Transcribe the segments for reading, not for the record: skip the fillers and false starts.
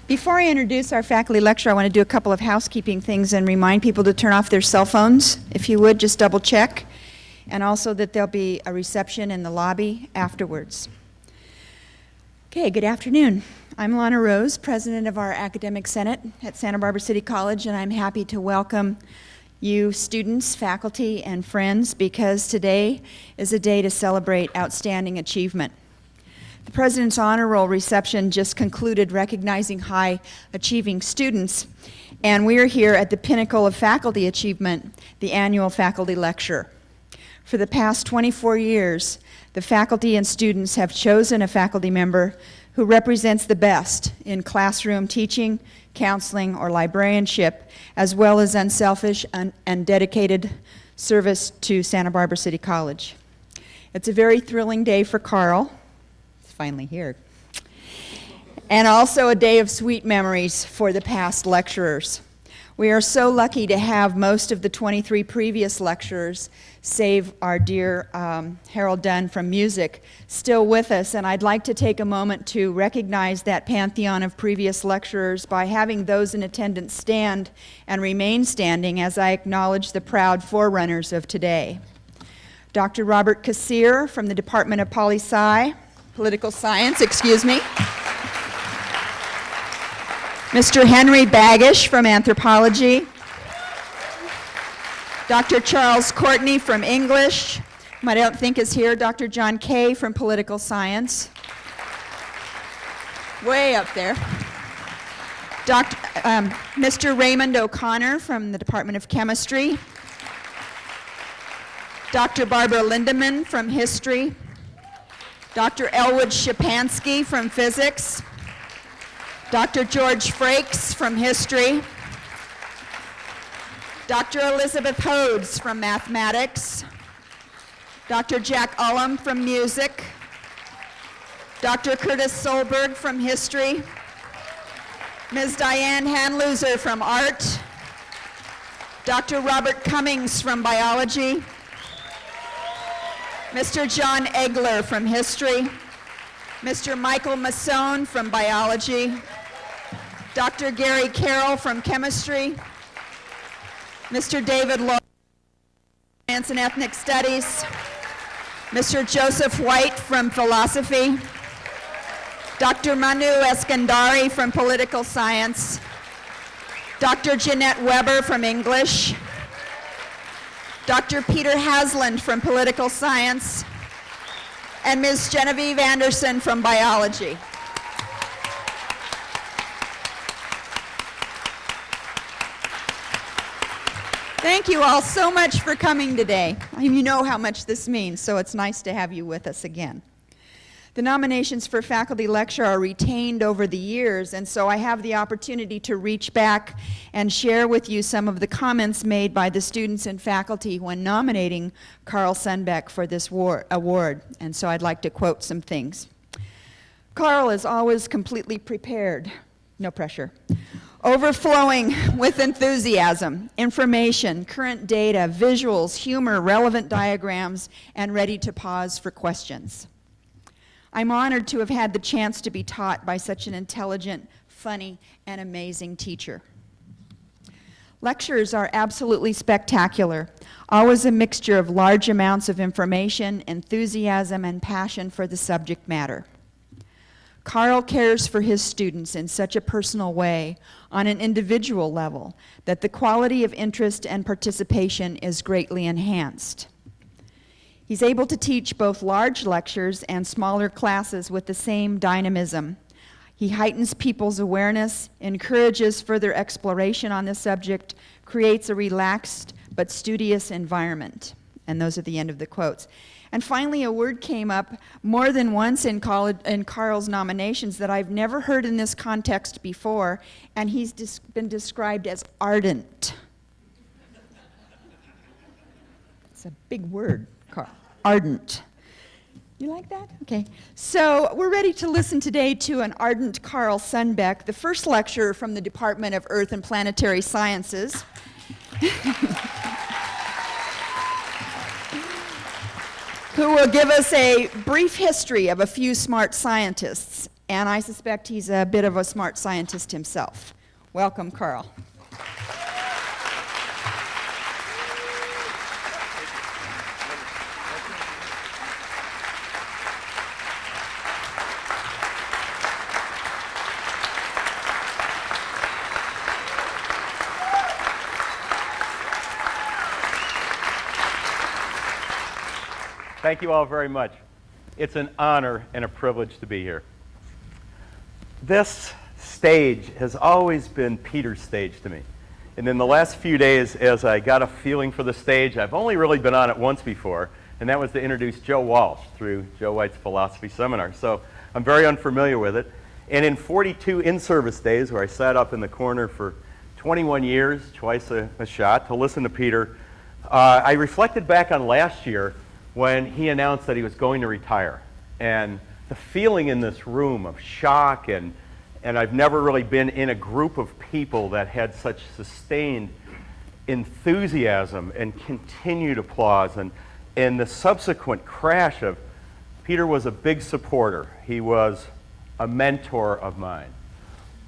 Before I introduce our faculty lecturer, I want to do a couple of housekeeping things and remind people to turn off their cell phones, if you would, just double check. And also that there'll be a reception in the lobby afterwards. Okay, good afternoon. I'm Lana Rose, president of our Academic Senate at Santa Barbara City College, and I'm happy to welcome you students, faculty, and friends because today is a day to celebrate outstanding achievement. The President's Honor Roll reception just concluded recognizing high-achieving students, and we are here at the pinnacle of faculty achievement, the annual faculty lecture. For the past 24 years, the faculty and students have chosen a faculty member who represents the best in classroom teaching, counseling, or librarianship, as well as unselfish and dedicated service to Santa Barbara City College. It's a very thrilling day for Carl. Finally here. And also a day of sweet memories for the past lecturers. We are so lucky to have most of the 23 previous lecturers, save our dear Harold Dunn from music, still with us, and I'd like to take a moment to recognize that pantheon of previous lecturers by having those in attendance stand and remain standing as I acknowledge the proud forerunners of today. Dr. Robert Kassir from the Department of Political Science, Mr. Henry Bagish from Anthropology, Dr. Charles Courtney from English, whom I don't think is here, Dr. John Kay from Political Science, way up there, Mr. Raymond O'Connor from the Department of Chemistry, Dr. Barbara Lindeman from History, Dr. Elwood Shapansky from Physics, Dr. George Frakes from History, Dr. Elizabeth Hodes from Mathematics, Dr. Jack Ullum from Music, Dr. Curtis Solberg from History, Ms. Diane Hanluser from Art, Dr. Robert Cummings from Biology, Mr. John Egler from History, Mr. Michael Masson from Biology, Dr. Gary Carroll from Chemistry, Mr. David Law, Science and Ethnic Studies, Mr. Joseph White from Philosophy, Dr. Manu Eskandari from Political Science, Dr. Jeanette Weber from English, Dr. Peter Hasland from Political Science, and Ms. Genevieve Anderson from Biology. Thank you all so much for coming today. You know how much this means, so it's nice to have you with us again. The nominations for faculty lecture are retained over the years, and so I have the opportunity to reach back and share with you some of the comments made by the students and faculty when nominating Carl Sundbeck for this award, and so I'd like to quote some things. Carl is always completely prepared, no pressure, overflowing with enthusiasm, information, current data, visuals, humor, relevant diagrams, and ready to pause for questions. I'm honored to have had the chance to be taught by such an intelligent, funny, and amazing teacher. Lectures are absolutely spectacular, always a mixture of large amounts of information, enthusiasm, and passion for the subject matter. Carl cares for his students in such a personal way, on an individual level, that the quality of interest and participation is greatly enhanced. He's able to teach both large lectures and smaller classes with the same dynamism. He heightens people's awareness, encourages further exploration on the subject, creates a relaxed but studious environment. And those are the end of the quotes. And finally, a word came up more than once in Carl's nominations that I've never heard in this context before, and he's been described as ardent. It's a big word. Ardent. You like that? Okay. So we're ready to listen today to an ardent Carl Sundbeck, the first lecturer from the Department of Earth and Planetary Sciences. Who will give us a brief history of a few smart scientists and I suspect he's a bit of a smart scientist himself. Welcome, Carl. Thank you all very much. It's an honor and a privilege to be here. This stage has always been Peter's stage to me. And in the last few days, as I got a feeling for the stage, I've only really been on it once before, and that was to introduce Joe Walsh through Joe White's philosophy seminar. So I'm very unfamiliar with it. And in 42 in-service days, where I sat up in the corner for 21 years, twice a shot, to listen to Peter, I reflected back on last year when he announced that he was going to retire. And the feeling in this room of shock, and I've never really been in a group of people that had such sustained enthusiasm and continued applause, and the subsequent crash of Peter was a big supporter. He was a mentor of mine.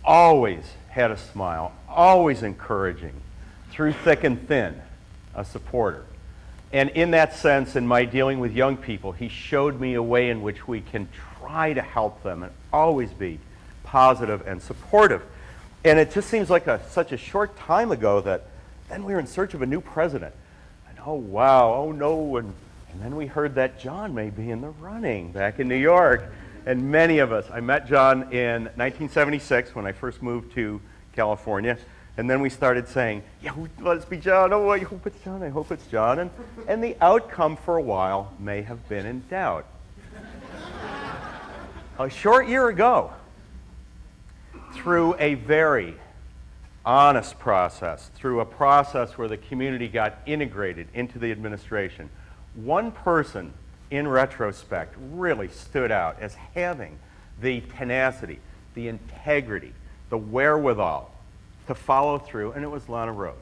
Always had a smile, always encouraging, through thick and thin, a supporter. And in that sense, in my dealing with young people, he showed me a way in which we can try to help them and always be positive and supportive. And it just seems like such a short time ago that then we were in search of a new president. And oh wow, oh no, and then we heard that John may be in the running back in New York. And many of us, I met John in 1976 when I first moved to California. And then we started saying, yeah, let it be John. Oh, I hope it's John. I hope it's John. And the outcome for a while may have been in doubt. A short year ago, through a very honest process, through a process where the community got integrated into the administration, one person, in retrospect, really stood out as having the tenacity, the integrity, the wherewithal to follow through, and it was Lana Rose.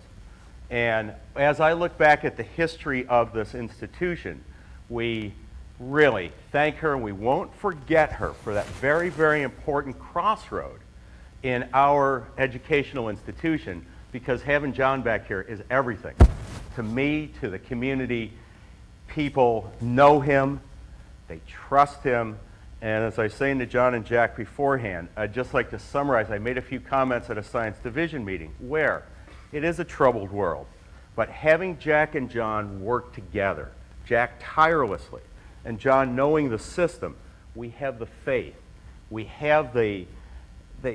And as I look back at the history of this institution, we really thank her, and we won't forget her for that very, very important crossroad in our educational institution, because having John back here is everything. To me, to the community, people know him, they trust him, and as I was saying to John and Jack beforehand, I'd just like to summarize. I made a few comments at a science division meeting where it is a troubled world, but having Jack and John work together, Jack tirelessly, and John knowing the system, we have the faith. We have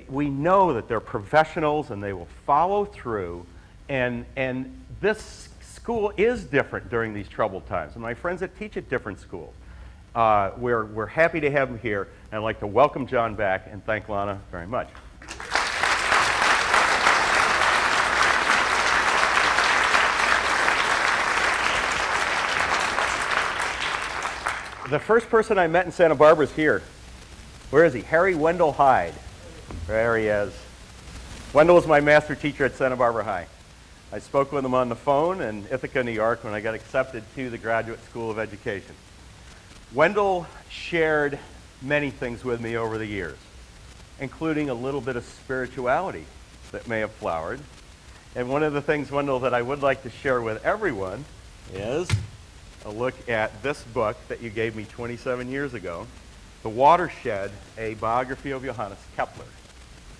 we know that they're professionals and they will follow through, and this school is different during these troubled times. And my friends that teach at different schools, we're happy to have him here, and I'd like to welcome John back and thank Lana very much. The first person I met in Santa Barbara is here. Where is he? Harry Wendell Hyde. There he is. Wendell was my master teacher at Santa Barbara High. I spoke with him on the phone in Ithaca, New York, when I got accepted to the Graduate School of Education. Wendell shared many things with me over the years, including a little bit of spirituality that may have flowered. And one of the things, Wendell, that I would like to share with everyone is a look at this book that you gave me 27 years ago, The Watershed, a biography of Johannes Kepler,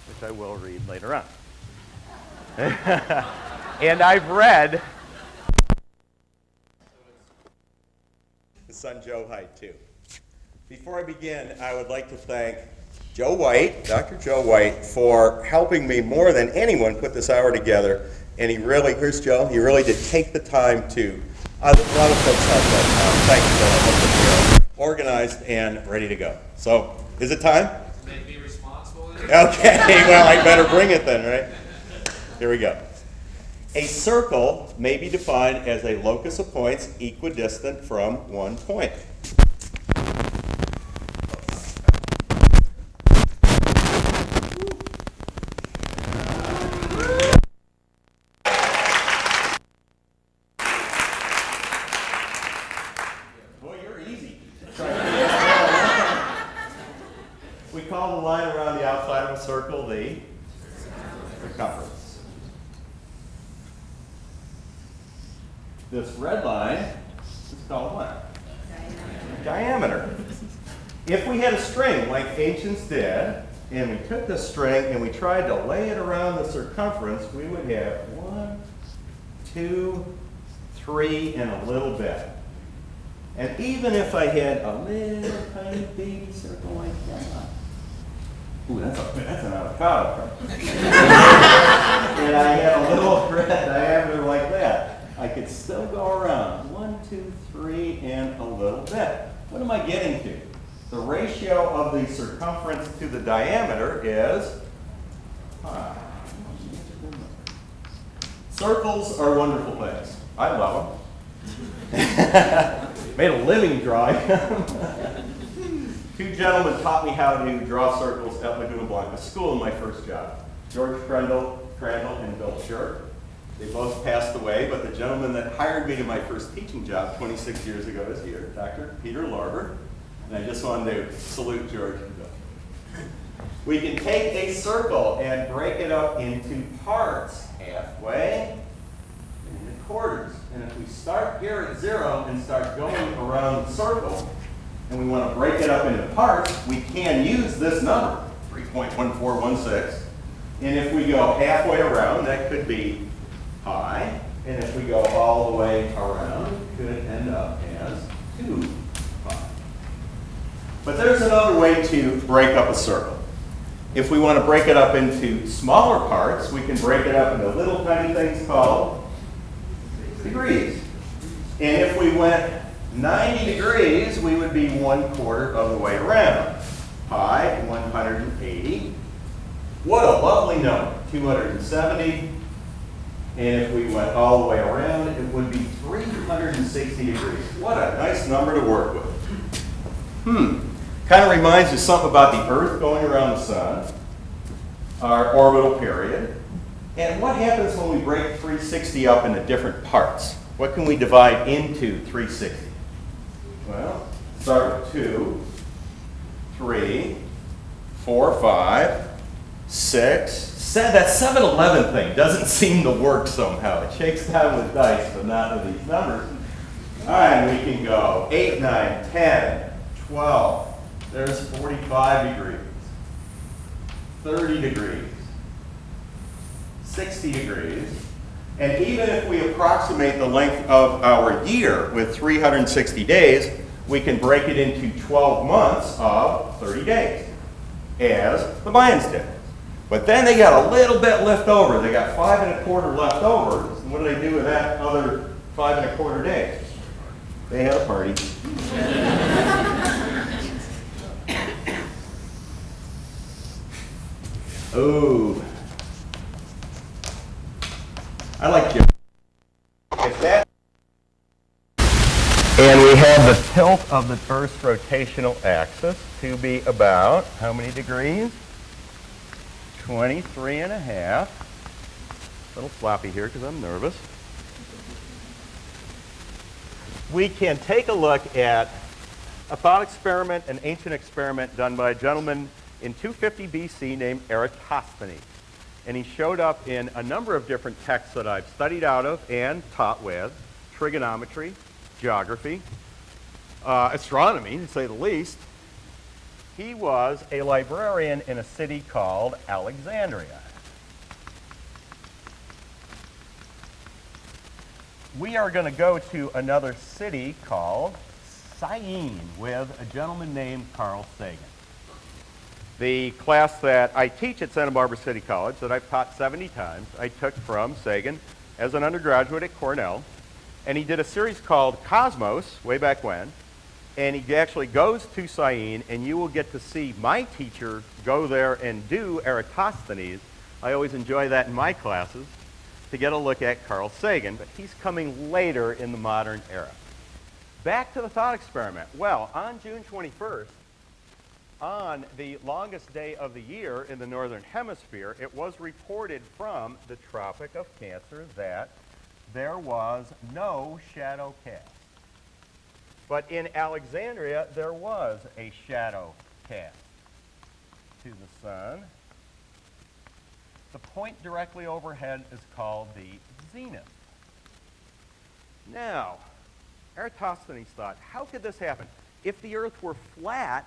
which I will read later on. And I've read his son Joe Hyde, too. Before I begin, I would like to thank Joe White, Dr. Joe White, for helping me more than anyone put this hour together. And he really, here's Joe, he really did take the time to, a lot of folks have that. Thank you, Joe. I hope that you're organized and ready to go. So, is it time? Make me responsible. Okay, well, I better bring it then, right? Here we go. A circle may be defined as a locus of points equidistant from one point. Boy, you're easy. We call the line circle the circumference. This red line is called what? Diameter. If we had a string like ancients did, and we took the string and we tried to lay it around the circumference, we would have 1, 2, 3, and a little bit. And even if I had a little tiny baby circle like that, ooh, that's an avocado. And I had a little red diameter like that, I could still go around 1, 2, 3, and a little bit. What am I getting to? The ratio of the circumference to the diameter is pi. Circles are wonderful things. I love them. Made a living drawing. 2 gentlemen taught me how to draw circles at Laguna Blanca School in my first job. George Crandall and Bill Shirk. They both passed away, but the gentleman that hired me to my first teaching job 26 years ago is here, Dr. Peter Larber. And I just wanted to salute George and Bill. We can take a circle and break it up into parts, halfway and into quarters. And if we start here at 0 and start going around the circle, and we want to break it up into parts, we can use this number, 3.1416. And if we go halfway around, that could be pi. And if we go all the way around, it could end up as 2 pi. But there's another way to break up a circle. If we want to break it up into smaller parts, we can break it up into little tiny things called degrees. And if we went 90 degrees, we would be 1/4 of the way around. Pi, 180. What a lovely number, 270. And if we went all the way around, it would be 360 degrees. What a nice number to work with. Kind of reminds you something about the Earth going around the sun, our orbital period. And what happens when we break 360 up into different parts? What can we divide into 360? Well, start with 2, 3, 4, 5, 6, 7. That 7-11 thing doesn't seem to work somehow. It shakes down with dice, but not with these numbers. All right, we can go 8, 9, 10, 12. There's 45 degrees, 30 degrees, 60 degrees. And even if we approximate the length of our year with 360 days, we can break it into 12 months of 30 days, as the Mayans did. But then they got a little bit left over. They got 5 1/4 left over. And what do they do with that other 5 1/4 days? They had a party. Oh, I like Jim. If that, and we have the tilt of the Earth's rotational axis to be about how many degrees? 23.5. A little sloppy here because I'm nervous. We can take a look at a thought experiment, an ancient experiment done by a gentleman in 250 BC named Eratosthenes. And he showed up in a number of different texts that I've studied out of and taught with: trigonometry, geography, astronomy, to say the least. He was a librarian in a city called Alexandria. We are going to go to another city called Syene with a gentleman named Carl Sagan. The class that I teach at Santa Barbara City College, that I've taught 70 times, I took from Sagan as an undergraduate at Cornell. And he did a series called Cosmos, way back when. And he actually goes to Syene, and you will get to see my teacher go there and do Eratosthenes. I always enjoy that in my classes, to get a look at Carl Sagan, but he's coming later in the modern era. Back to the thought experiment. Well, on June 21st, on the longest day of the year in the northern hemisphere, it was reported from the Tropic of Cancer that there was no shadow cast. But in Alexandria, there was a shadow cast to the sun The point directly overhead is called the zenith. Now, Eratosthenes thought, how could this happen? If the Earth were flat,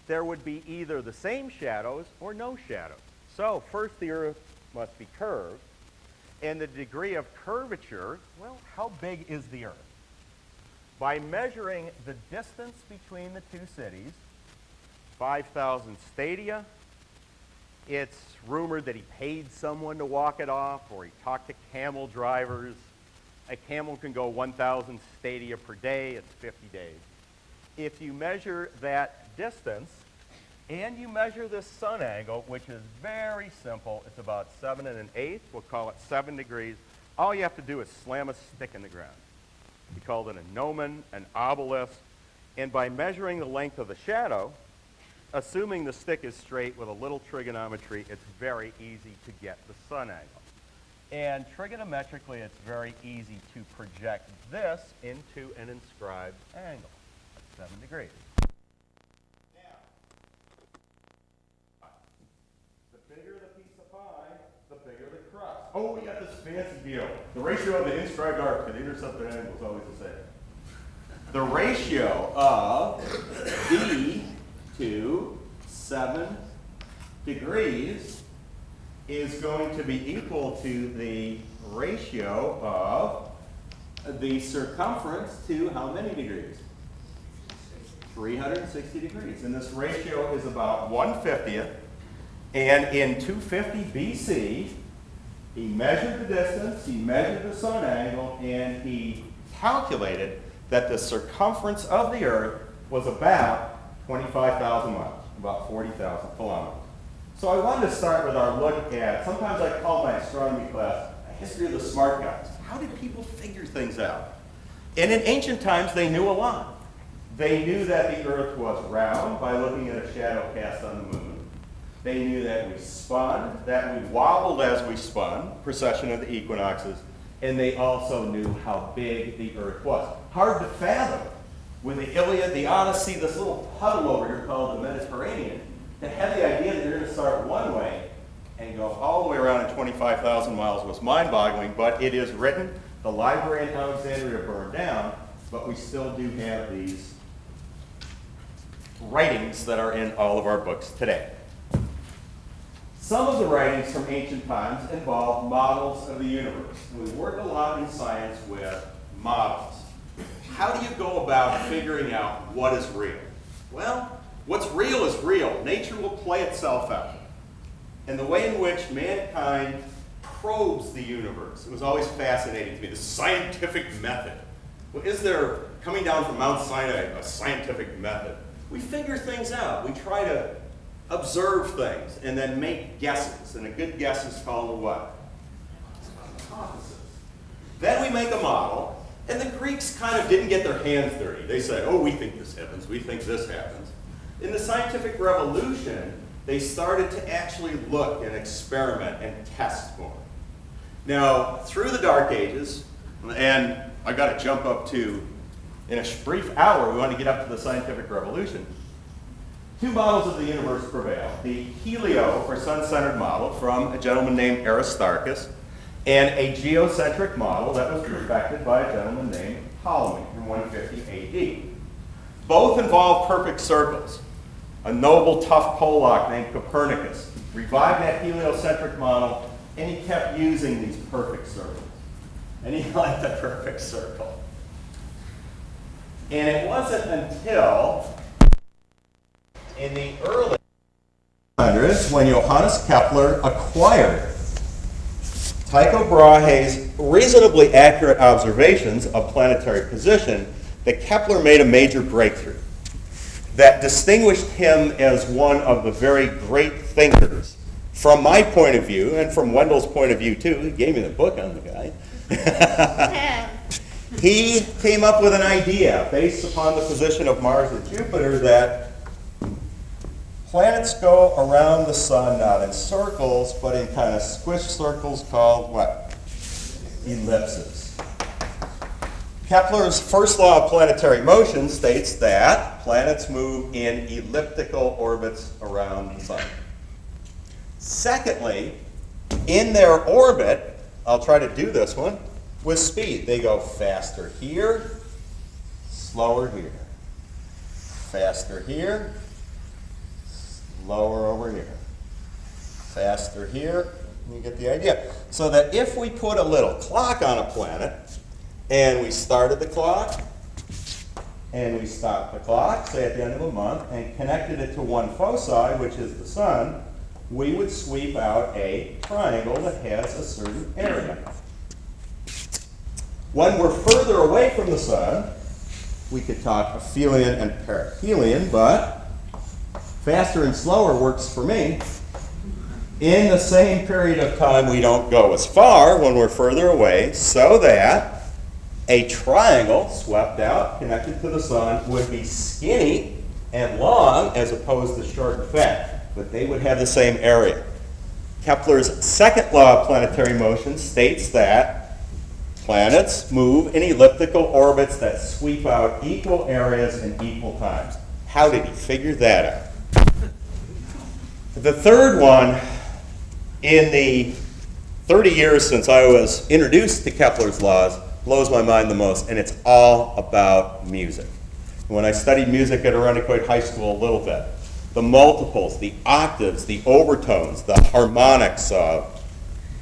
there would be either the same shadows or no shadows. So first the Earth must be curved, and the degree of curvature, well, how big is the Earth? By measuring the distance between the two cities, 5,000 stadia, it's rumored that he paid someone to walk it off, or he talked to camel drivers. A camel can go 1,000 stadia per day. It's 50 days. If you measure that distance, and you measure this sun angle, which is very simple, it's about 7 1/8, we'll call it 7 degrees. All you have to do is slam a stick in the ground. We called it a gnomon, an obelisk, and by measuring the length of the shadow, assuming the stick is straight with a little trigonometry, it's very easy to get the sun angle. And trigonometrically, it's very easy to project this into an inscribed angle at 7 degrees. Now, the bigger the piece of pie, the bigger the crust. Oh, we got this fancy deal. The ratio of the inscribed arc to the intercepted angle is always the same. The ratio of d to 7 degrees is going to be equal to the ratio of the circumference to how many degrees? 360 degrees. And this ratio is about 1/50th. And in 250 BC, he measured the distance, he measured the sun angle, and he calculated that the circumference of the Earth was about 25,000 miles, about 40,000 kilometers. So I wanted to start with our look at, sometimes I call my astronomy class a history of the smart guys. How did people figure things out? And in ancient times, they knew a lot. They knew that the Earth was round by looking at a shadow cast on the moon. They knew that we spun, that we wobbled as we spun, precession of the equinoxes, and they also knew how big the Earth was. Hard to fathom with the Iliad, the Odyssey, this little puddle over here called the Mediterranean, to have the idea that you're going to start one way and go all the way around at 25,000 miles was mind-boggling, but it is written. The library in Alexandria burned down, but we still do have these writings that are in all of our books today. Some of the writings from ancient times involve models of the universe. And we work a lot in science with models. How do you go about figuring out what is real? Well, what's real is real. Nature will play itself out. And the way in which mankind probes the universe, it was always fascinating to me, the scientific method. Well, is there, coming down from Mount Sinai, a scientific method? We figure things out. We try to observe things and then make guesses. And a good guess is called a what? Hypothesis. Then we make a model. And the Greeks kind of didn't get their hands dirty. They said, oh, we think this happens. We think this happens. In the scientific revolution, they started to actually look and experiment and test more. Now, through the Dark Ages, and I got to jump up to, in a brief hour, we want to get up to the scientific revolution. Two models of the universe prevail. The helio, or sun-centered model, from a gentleman named Aristarchus, and a geocentric model that was perfected by a gentleman named Ptolemy in 150 AD. Both involve perfect circles. A noble, tough Pollock named Copernicus revived that heliocentric model, and he kept using these perfect circles. And he liked the perfect circle. And it wasn't until in the early 1800s when Johannes Kepler acquired Tycho Brahe's reasonably accurate observations of planetary position that Kepler made a major breakthrough that distinguished him as one of the very great thinkers. From my point of view, and from Wendell's point of view too, he gave me the book on the guy, he came up with an idea based upon the position of Mars and Jupiter that planets go around the sun not in circles, but in kind of squished circles called what? Ellipses. Kepler's first law of planetary motion states that planets move in elliptical orbits around the sun. Secondly, in their orbit, I'll try to do this one, with speed. They go faster here, slower here. Faster here, slower over here. Faster here, you get the idea. So that if we put a little clock on a planet, and we started the clock, and we stopped the clock, say at the end of a month, and connected it to one foci, which is the sun, we would sweep out a triangle that has a certain area. When we're further away from the sun, we could talk aphelion and perihelion, but faster and slower works for me. In the same period of time, we don't go as far when we're further away, so that a triangle swept out, connected to the sun, would be skinny and long as opposed to short and fat, but they would have the same area. Kepler's second law of planetary motion states that planets move in elliptical orbits that sweep out equal areas in equal times. How did he figure that out? The third one, in the 30 years since I was introduced to Kepler's laws, blows my mind the most, and it's all about music. When I studied music at Irondequoit High School a little bit, the multiples, the octaves, the overtones, the harmonics of,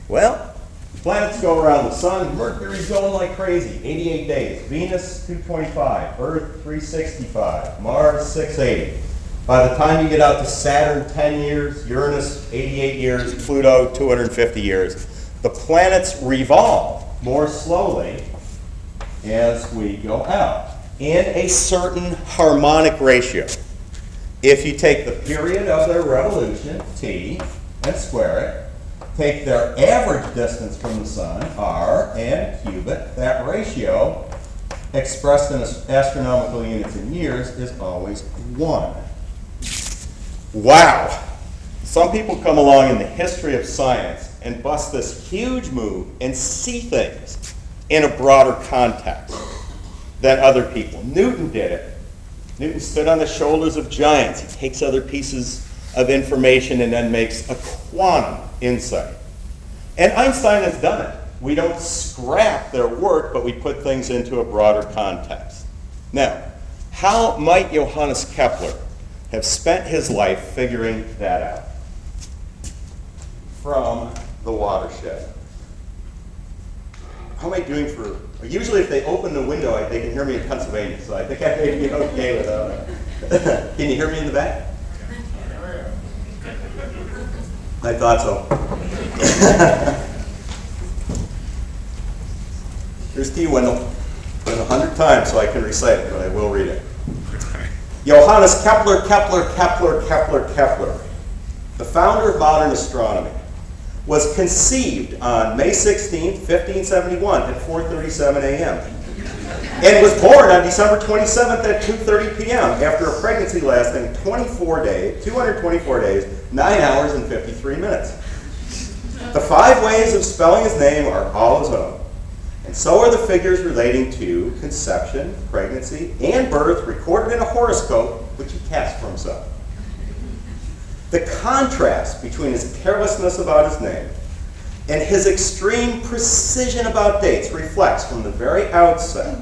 well, planets go around the sun. Mercury's going like crazy, 88 days. Venus, 225. Earth, 365. Mars, 680. By the time you get out to Saturn, 10 years. Uranus, 88 years. Pluto, 250 years. The planets revolve more slowly as we go out in a certain harmonic ratio. If you take the period of their revolution, t, and square it, take their average distance from the sun, r, and cube it, that ratio, expressed in astronomical units in years, is always 1. Wow! Some people come along in the history of science and bust this huge move and see things in a broader context than other people. Newton did it. Newton stood on the shoulders of giants. He takes other pieces of information and then makes a quantum insight. And Einstein has done it. We don't scrap their work, but we put things into a broader context. Now, how might Johannes Kepler have spent his life figuring that out? From the watershed. How am I doing for... Usually if they open the window, they can hear me in Pennsylvania, so I think I may be okay without it. Can you hear me in the back? I thought so. Here's to you, Wendell. Been 100 times so I can recite it, but I will read it. Johannes Kepler, Kepler, Kepler, Kepler, Kepler, the founder of modern astronomy, was conceived on May 16, 1571 at 4:37 a.m. and was born on December 27th at 2:30 p.m. after a pregnancy lasting 224 days, 9 hours, and 53 minutes. The 5 ways of spelling his name are all his own, and so are the figures relating to conception, pregnancy, and birth recorded in a horoscope which he cast for himself. The contrast between his carelessness about his name and his extreme precision about dates reflects from the very outset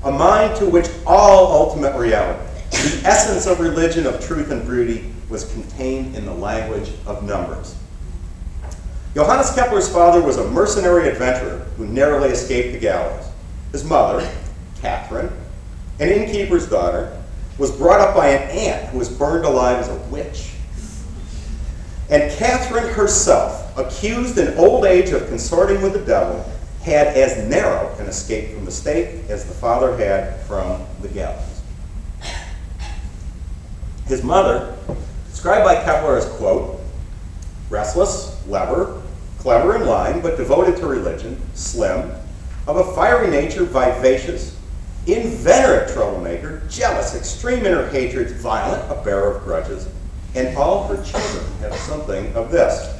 a mind to which all ultimate reality, the essence of religion, of truth and beauty, was contained in the language of numbers. Johannes Kepler's father was a mercenary adventurer who narrowly escaped the gallows. His mother, Catherine, an innkeeper's daughter, was brought up by an aunt who was burned alive as a witch. And Catherine herself, accused in old age of consorting with the devil, had as narrow an escape from the stake as the father had from the gallows. His mother, described by Kepler as, quote, restless, clever in line, but devoted to religion, slim, of a fiery nature, vivacious, inveterate troublemaker, jealous, extreme in her hatreds, violent, a bearer of grudges, and all her children have something of this.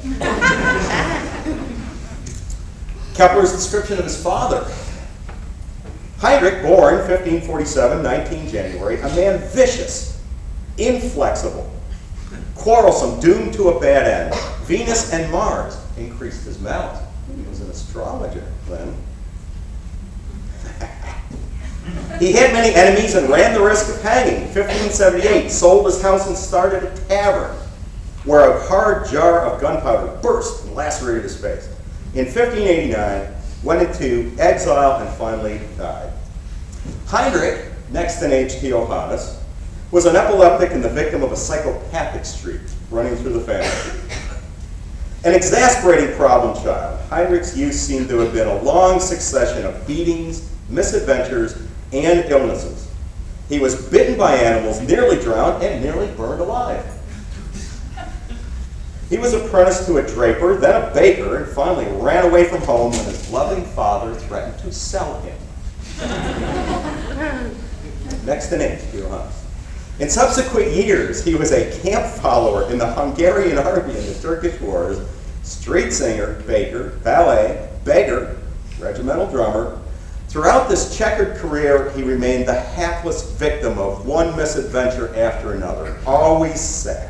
Kepler's description of his father. Heinrich, born 1547, 19 January, a man vicious, inflexible, quarrelsome, doomed to a bad end. Venus and Mars increased his mouth. He was an astrologer then. He had many enemies and ran the risk of hanging. In 1578, sold his house and started a tavern where a hard jar of gunpowder burst and lacerated his face. In 1589, went into exile and finally died. Heinrich, next in age to Johannes, was an epileptic and the victim of a psychopathic streak running through the family. An exasperating problem child, Heinrich's youth seemed to have been a long succession of beatings, misadventures, and illnesses. He was bitten by animals, nearly drowned, and nearly burned alive. He was apprenticed to a draper, then a baker, and finally ran away from home when his loving father threatened to sell him. Next in age, Johannes. In subsequent years, he was a camp follower in the Hungarian army in the Turkish wars, street singer, baker, ballet, beggar, regimental drummer. Throughout this checkered career, he remained the hapless victim of one misadventure after another, always sick,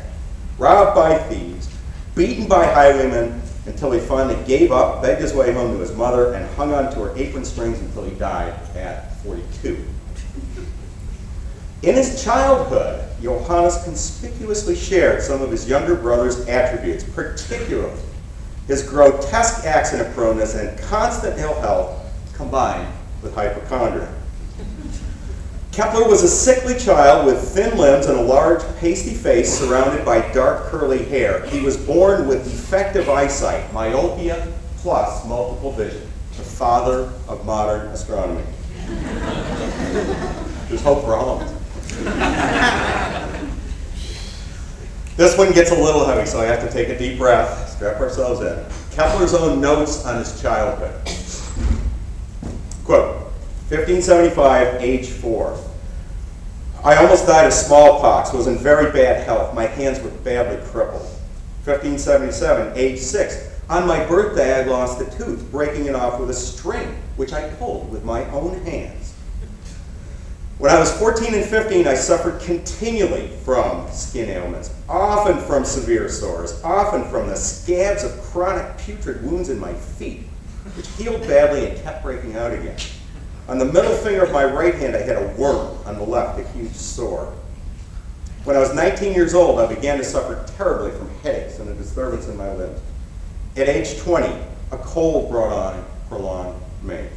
robbed by thieves, beaten by highwaymen, until he finally gave up, begged his way home to his mother, and hung on to her apron strings until he died at 42. In his childhood, Johannes conspicuously shared some of his younger brother's attributes, particularly his grotesque accident proneness and constant ill health combined with hypochondria. Kepler was a sickly child with thin limbs and a large, pasty face surrounded by dark, curly hair. He was born with defective eyesight, myopia plus multiple vision, the father of modern astronomy. There's hope for all of us. This one gets a little heavy, so I have to take a deep breath, strap ourselves in. Kepler's own notes on his childhood. Quote, 1575, age 4. I almost died of smallpox, was in very bad health. My hands were badly crippled. 1577, age 6. On my birthday, I lost a tooth, breaking it off with a string, which I pulled with my own hands. When I was 14 and 15, I suffered continually from skin ailments, often from severe sores, often from the scabs of chronic putrid wounds in my feet, which healed badly and kept breaking out again. On the middle finger of my right hand, I had a worm. On the left, a huge sore. When I was 19 years old, I began to suffer terribly from headaches and a disturbance in my limbs. At age 20, a cold brought on prolonged me.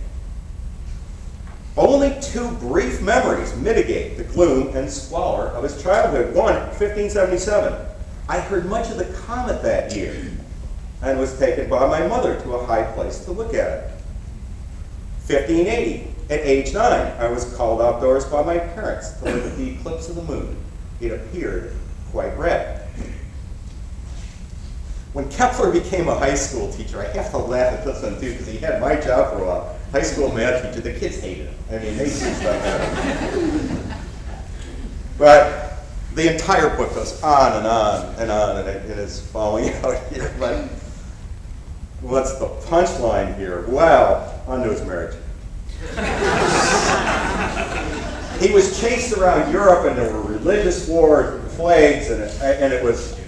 Only 2 brief memories mitigate the gloom and squalor of his childhood. One, 1577. I heard much of the comet that year and was taken by my mother to a high place to look at it. 1580. At age 9, I was called outdoors by my parents to look at the eclipse of the moon. It appeared quite red. When Kepler became a high school teacher, I have to laugh at this one too, because he had my job for a while. High school math teacher, the kids hated him. I mean, they just stuff at him. But the entire book goes on and on and on, and it is falling out here. But what's the punchline here? Well, onto his marriage. He was chased around Europe, and there were religious wars, and plagues, and it was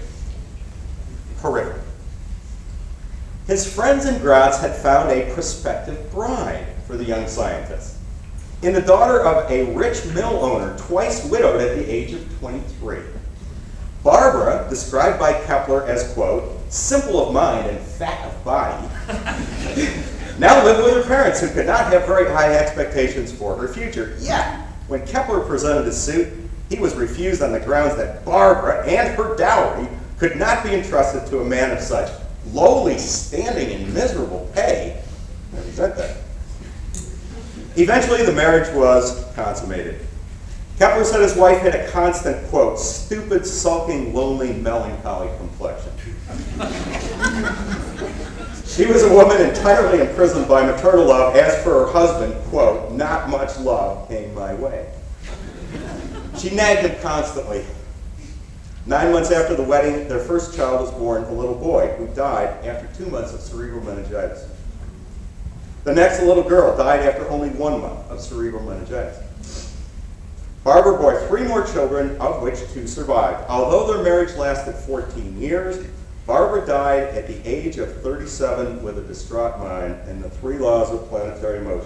horrific. His friends in Graz had found a prospective bride for the young scientist, in the daughter of a rich mill owner, twice widowed at the age of 23. Barbara, described by Kepler as, quote, simple of mind and fat of body, now lived with her parents, who could not have very high expectations for her future. Yet, when Kepler presented his suit, he was refused on the grounds that Barbara and her dowry could not be entrusted to a man of such lowly standing and miserable pay. I resent that. Eventually, the marriage was consummated. Kepler said his wife had a constant, quote, stupid, sulking, lonely, melancholy complexion. She was a woman entirely imprisoned by maternal love. As for her husband, quote, not much love came my way. She nagged him constantly. 9 months after the wedding, their first child was born, a little boy, who died after 2 months of cerebral meningitis. The next, a little girl, died after only 1 month of cerebral meningitis. Barbara bore 3 more children, of which 2 survived. Although their marriage lasted 14 years, Barbara died at the age of 37 with a distraught mind and the 3 laws of planetary motion.